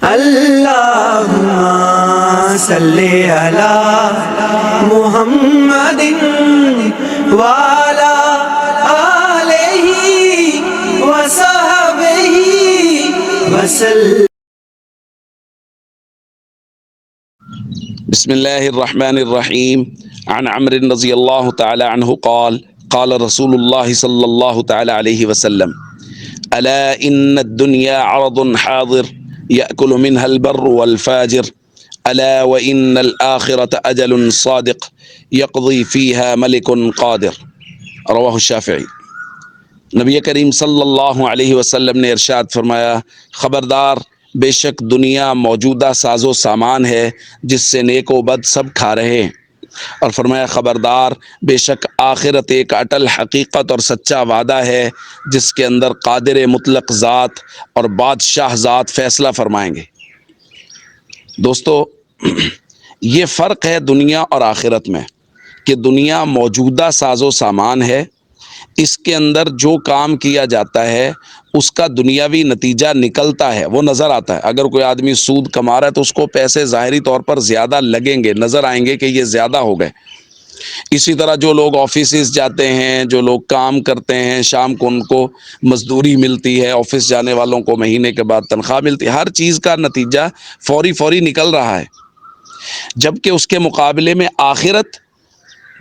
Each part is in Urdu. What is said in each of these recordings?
اللہم صلی علی محمد وعلی آلہ وصحبہ وسلم۔ بسم اللہ الرحمن الرحیم عن عمر رضی اللہ تعالی عنہ قال قال رسول اللہ صلی اللہ تعالی علیہ وسلم الا ان الدنيا عرض حاضر يأكل منها البر والفاجر الا وان الآخرة اجل صادق يقضي فيها ملك قادر رواہ الشافعی۔ نبی کریم صلی اللہ علیہ وسلم نے ارشاد فرمایا، خبردار، بے شک دنیا موجودہ ساز و سامان ہے جس سے نیک و بد سب کھا رہے ہیں، اور فرمایا خبردار، بے شک آخرت ایک اٹل حقیقت اور سچا وعدہ ہے جس کے اندر قادر مطلق ذات اور بادشاہ ذات فیصلہ فرمائیں گے۔ دوستو، یہ فرق ہے دنیا اور آخرت میں کہ دنیا موجودہ ساز و سامان ہے، اس کے اندر جو کام کیا جاتا ہے اس کا دنیاوی نتیجہ نکلتا ہے، وہ نظر آتا ہے۔ اگر کوئی آدمی سود کما رہا ہے تو اس کو پیسے ظاہری طور پر زیادہ لگیں گے، نظر آئیں گے کہ یہ زیادہ ہو گئے۔ اسی طرح جو لوگ آفیسز جاتے ہیں، جو لوگ کام کرتے ہیں، شام کو ان کو مزدوری ملتی ہے، آفس جانے والوں کو مہینے کے بعد تنخواہ ملتی ہے، ہر چیز کا نتیجہ فوری نکل رہا ہے۔ جبکہ اس کے مقابلے میں آخرت،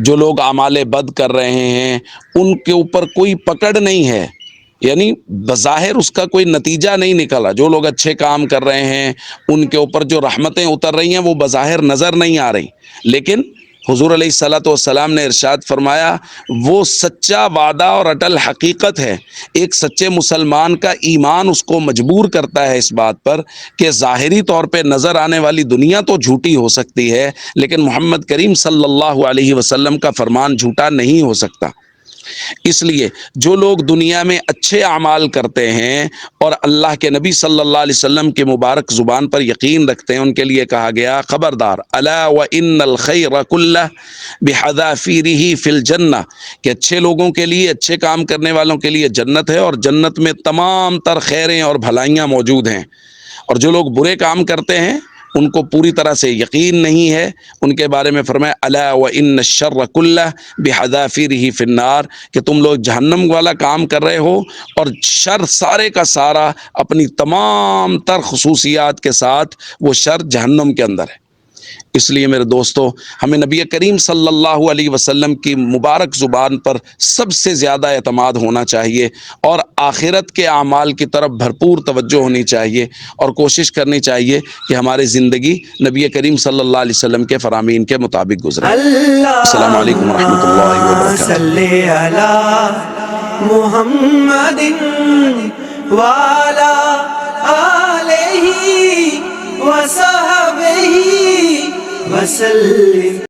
جو لوگ اعمال بد کر رہے ہیں ان کے اوپر کوئی پکڑ نہیں ہے، یعنی بظاہر اس کا کوئی نتیجہ نہیں نکلا۔ جو لوگ اچھے کام کر رہے ہیں ان کے اوپر جو رحمتیں اتر رہی ہیں وہ بظاہر نظر نہیں آ رہی، لیکن حضور علیہ الصلوۃ والسلام نے ارشاد فرمایا وہ سچا وعدہ اور اٹل حقیقت ہے۔ ایک سچے مسلمان کا ایمان اس کو مجبور کرتا ہے اس بات پر کہ ظاہری طور پہ نظر آنے والی دنیا تو جھوٹی ہو سکتی ہے، لیکن محمد کریم صلی اللہ علیہ وسلم کا فرمان جھوٹا نہیں ہو سکتا۔ اس لیے جو لوگ دنیا میں اچھے اعمال کرتے ہیں اور اللہ کے نبی صلی اللہ علیہ وسلم کے مبارک زبان پر یقین رکھتے ہیں، ان کے لیے کہا گیا خبردار، الا وان الخیر کلہ بحذافیرہ فی الجنہ، کہ اچھے لوگوں کے لیے، اچھے کام کرنے والوں کے لیے جنت ہے، اور جنت میں تمام تر خیریں اور بھلائیاں موجود ہیں۔ اور جو لوگ برے کام کرتے ہیں ان کو پوری طرح سے یقین نہیں ہے، ان کے بارے میں فرمایا الا وان الشر کلہ بحذافیرہ فی النار، کہ تم لوگ جہنم والا کام کر رہے ہو، اور شر سارے کا سارا اپنی تمام تر خصوصیات کے ساتھ وہ شر جہنم کے اندر ہے۔ اس لیے میرے دوستو، ہمیں نبی کریم صلی اللہ علیہ وسلم کی مبارک زبان پر سب سے زیادہ اعتماد ہونا چاہیے، اور آخرت کے اعمال کی طرف بھرپور توجہ ہونی چاہیے، اور کوشش کرنی چاہیے کہ ہماری زندگی نبی کریم صلی اللہ علیہ وسلم کے فرامین کے مطابق گزرے۔ السلام علیکم ورحمۃ اللہ وبرکاتہ۔ صلی علی محمد وعلی آلہ وصحبہ وسلم۔